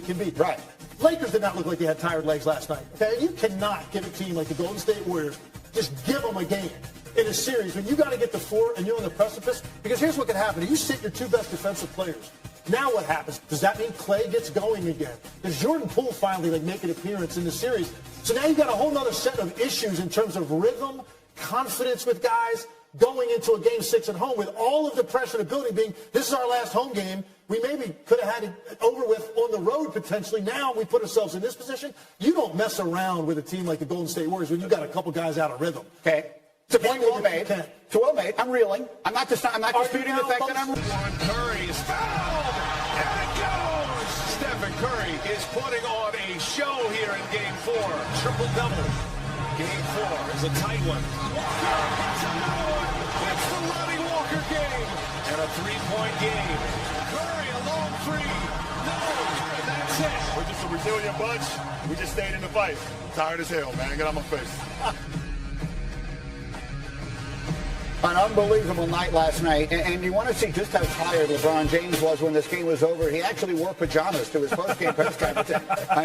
can be. Right. Lakers did not look like they had tired legs last night. Okay, you cannot give a team like the Golden State Warriors, just give them a game in a series when you got to get to 4 and you're on the precipice. Because here's what can happen: if you sit your 2 best defensive players, now what happens? Does that mean Clay gets going again? Does Jordan Poole finally make an appearance in the series? So now you got a whole other set of issues in terms of rhythm, confidence with guys going into a game 6 at home with all of the pressure of the building being, this is our last home game. We maybe could have had it over with on the road potentially. Now we put ourselves in this position. You don't mess around with a team like the Golden State Warriors when you got a couple guys out of rhythm. Okay. It's a point well made. It's well made. I'm reeling. I'm not disputing the fact that I'm. Curry is fouled, and it goes. Stephen Curry is putting on a show here in Game 4. Triple-double. Game 4 is a tight one. Walker hits another one. It's the Lonnie Walker game, and a 3-point game. Curry a long 3. No, and that's it. We're just a resilient bunch. We just stayed in the fight. Tired as hell, man. Get on my face. An unbelievable night last night, and you want to see just how tired LeBron James was when this game was over. He actually wore pajamas to his post-game press conference.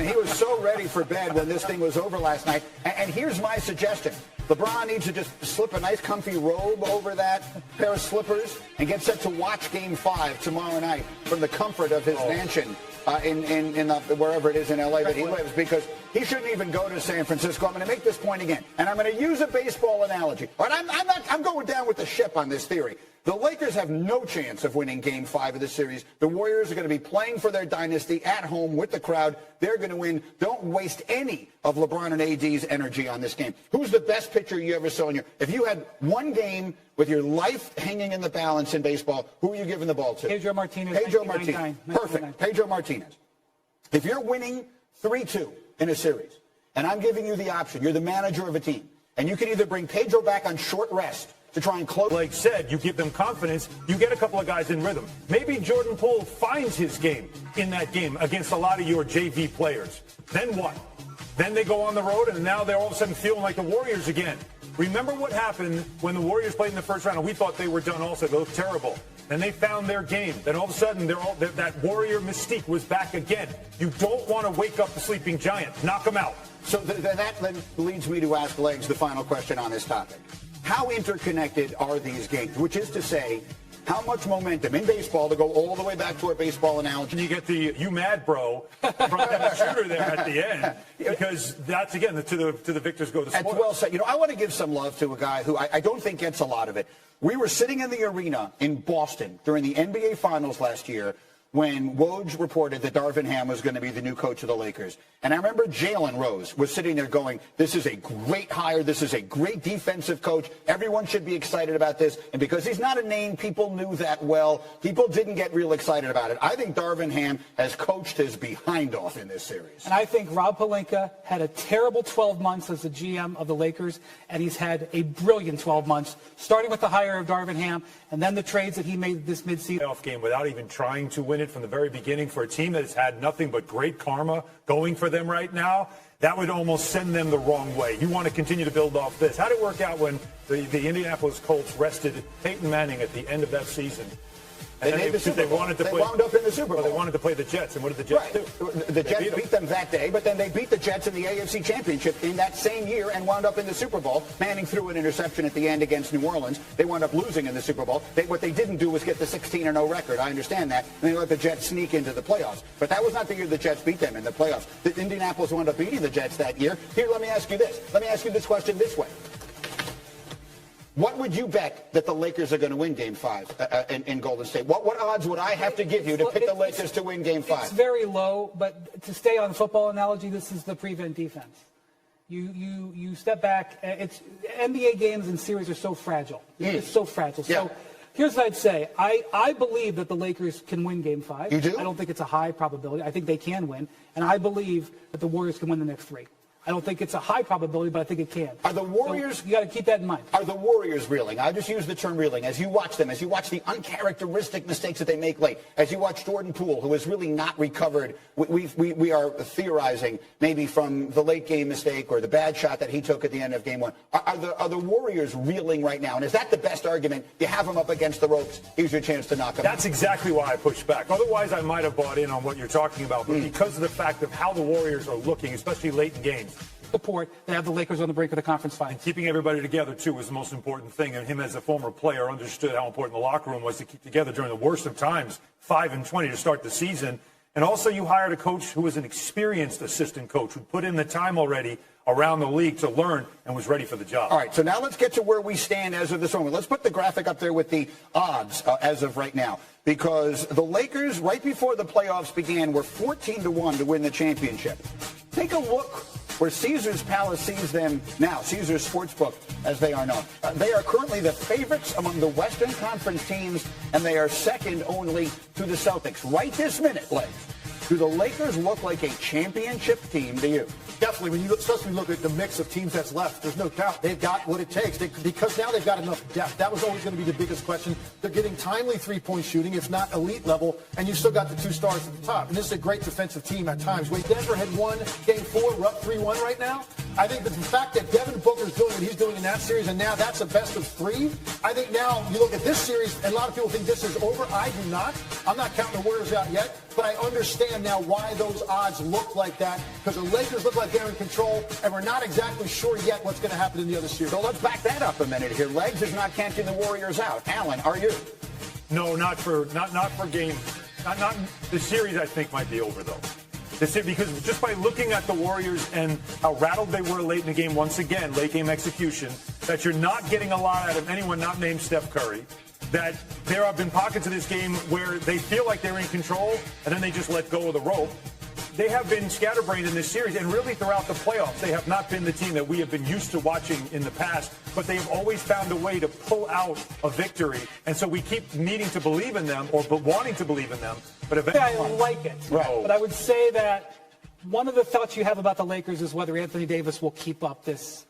He was so ready for bed when this thing was over last night. And here's my suggestion. LeBron needs to just slip a nice comfy robe over that pair of slippers and get set to watch Game 5 tomorrow night from the comfort of his mansion in wherever it is in L.A. that he lives, because he shouldn't even go to San Francisco. I'm going to make this point again, and I'm going to use a baseball analogy. But I'm going down with the ship on this theory. The Lakers have no chance of winning Game 5 of the series. The Warriors are going to be playing for their dynasty at home with the crowd. They're going to win. Don't waste any of LeBron and AD's energy on this game. Who's the best pitcher you ever saw in your... If you had one game with your life hanging in the balance in baseball, who are you giving the ball to? Pedro Martinez. Pedro Martinez. Perfect. Pedro Martinez. If you're winning 3-2 in a series, and I'm giving you the option, you're the manager of a team, and you can either bring Pedro back on short rest to try and close. Like said, you give them confidence, you get a couple of guys in rhythm. Maybe Jordan Poole finds his game in that game against a lot of your JV players. Then what? Then they go on the road, and now they're all of a sudden feeling like the Warriors again. Remember what happened when the Warriors played in the first round, and we thought they were done also. They looked terrible. Then they found their game. Then all of a sudden, that Warrior mystique was back again. You don't want to wake up the sleeping giant. Knock them out. So that then leads me to ask Legs the final question on this topic. How interconnected are these games? Which is to say, how much momentum in baseball, to go all the way back to our baseball analogy. And you get the "you mad, bro" from the shooter there at the end, because that's, again, to the victors go the spoils. That's well said. You know, I want to give some love to a guy who I don't think gets a lot of it. We were sitting in the arena in Boston during the NBA Finals last year when Woj reported that Darvin Ham was going to be the new coach of the Lakers. And I remember Jalen Rose was sitting there going, this is a great hire. This is a great defensive coach. Everyone should be excited about this. And because he's not a name people knew that well, people didn't get real excited about it. I think Darvin Ham has coached his behind off in this series. And I think Rob Pelinka had a terrible 12 months as the GM of the Lakers, and he's had a brilliant 12 months, starting with the hire of Darvin Ham and then the trades that he made this midseason. Playoff game without even trying to win it from the very beginning for a team that has had nothing but great karma going for them right now, that would almost send them the wrong way. You want to continue to build off this. How did it work out when the Indianapolis Colts rested Peyton Manning at the end of that season? And they wound up in the Super Bowl. Well, they wanted to play the Jets, and what did the Jets do? The Jets beat them that day, but then they beat the Jets in the AFC Championship in that same year and wound up in the Super Bowl. Manning threw an interception at the end against New Orleans. They wound up losing in the Super Bowl. What they didn't do was get the 16-0 record. I understand that. And they let the Jets sneak into the playoffs. But that was not the year the Jets beat them in the playoffs. The Indianapolis wound up beating the Jets that year. Here, let me ask you this. Let me ask you this question this way. What would you bet that the Lakers are going to win Game 5 in Golden State? What odds would I have to give you to pick the Lakers to win Game 5? It's very low, but to stay on football analogy, this is the prevent defense. You step back. It's NBA games and series are so fragile. It's so fragile. Yeah. So here's what I'd say. I believe that the Lakers can win Game 5. You do? I don't think it's a high probability. I think they can win. And I believe that the Warriors can win the next 3. I don't think it's a high probability, but I think it can. Are the Warriors... So you got to keep that in mind. Are the Warriors reeling? I just use the term reeling. As you watch them, as you watch the uncharacteristic mistakes that they make late, as you watch Jordan Poole, who has really not recovered, we are theorizing maybe from the late game mistake or the bad shot that he took at the end of game one. Are the Warriors reeling right now? And is that the best argument? You have them up against the ropes. Here's your chance to knock them out. That's exactly why I pushed back. Otherwise, I might have bought in on what you're talking about. But because of the fact of how the Warriors are looking, especially late in games, Support. They have the Lakers on the brink of the conference finals. Keeping everybody together, too, was the most important thing. And him as a former player understood how important the locker room was to keep together during the worst of times, 5-20 to start the season. And also you hired a coach who was an experienced assistant coach who put in the time already around the league to learn and was ready for the job. All right, so now let's get to where we stand as of this moment. Let's put the graphic up there with the odds as of right now. Because the Lakers, right before the playoffs began, were 14-1 to win the championship. Take a look where Caesars Palace sees them now, Caesars Sportsbook, as they are known. They are currently the favorites among the Western Conference teams, and they are second only to the Celtics. Right this minute, Legs, do the Lakers look like a championship team to you? Definitely, when you look, especially look at the mix of teams that's left, there's no doubt they've got what it takes because now they've got enough depth. That was always going to be the biggest question. They're getting timely three-point shooting, if not elite level, and you've still got the two stars at the top. And this is a great defensive team at times. When Denver had won Game 4, we're up 3-1 right now. I think that the fact that Devin Booker's doing what he's doing in that series, and now that's a best of 3, I think now you look at this series, and a lot of people think this is over. I do not. I'm not counting the Warriors out yet, but I understand now why those odds look like that, because the Lakers look like they're in control, and we're not exactly sure yet what's going to happen in the other series. So let's back that up a minute here. Legs is not counting the Warriors out. Alan, are you? No, not for game. Not the series. I think might be over though. Because just by looking at the Warriors and how rattled they were late in the game, once again, late game execution, that you're not getting a lot out of anyone not named Steph Curry. That there have been pockets of this game where they feel like they're in control and then they just let go of the rope. They have been scatterbrained in this series, and really throughout the playoffs, they have not been the team that we have been used to watching in the past, but they have always found a way to pull out a victory, and so we keep needing to believe in them, or wanting to believe in them, but eventually... I like it, right. But I would say that one of the thoughts you have about the Lakers is whether Anthony Davis will keep up this.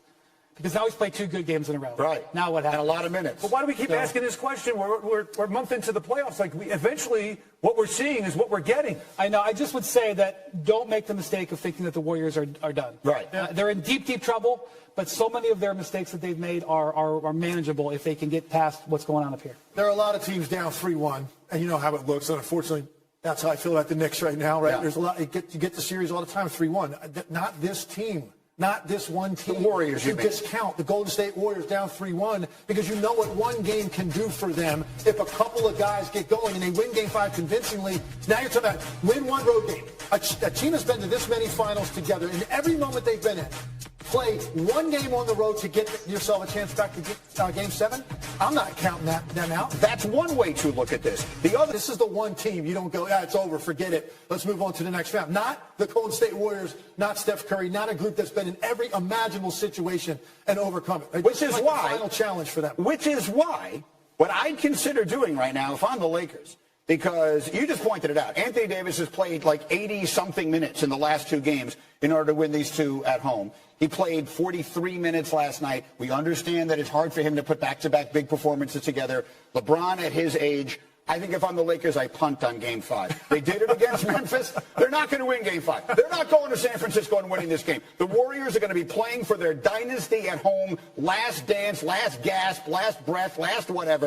Because now he's played 2 good games in a row. Right. Now what happens? And a lot of minutes. But why do we keep asking this question? We're a month into the playoffs. Like, eventually, what we're seeing is what we're getting. I know. I just would say that don't make the mistake of thinking that the Warriors are done. Right. They're in deep, deep trouble, but so many of their mistakes that they've made are manageable if they can get past what's going on up here. There are a lot of teams down 3-1, and you know how it looks. And unfortunately, that's how I feel about the Knicks right now, right? Yeah. There's a lot. You get the series all the time, 3-1. Not this team. Not this one team. The Warriors, you You mean. discount the Golden State Warriors down 3-1 because you know what one game can do for them if a couple of guys get going and they win Game 5 convincingly. Now you're talking about win one road game. A team has been to this many finals together in every moment they've been in. Play one game on the road to get yourself a chance back to get, Game 7. I'm not counting them out. That's one way to look at this. The other, This is the one team you don't go, it's over, forget it. Let's move on to the next round. Not the Golden State Warriors, not Steph Curry, not a group that's been in every imaginable situation and overcome it. Which is like why the final challenge for them. Which is why what I'd consider doing right now if I'm the Lakers, because you just pointed it out. Anthony Davis has played like 80-something minutes in the last 2 games in order to win these 2 at home. He played 43 minutes last night. We understand that it's hard for him to put back-to-back big performances together. LeBron at his age, I think if I'm the Lakers, I punt on Game 5. They did it against Memphis. They're not going to win Game 5. They're not going to San Francisco and winning this game. The Warriors are going to be playing for their dynasty at home, last dance, last gasp, last breath, last whatever.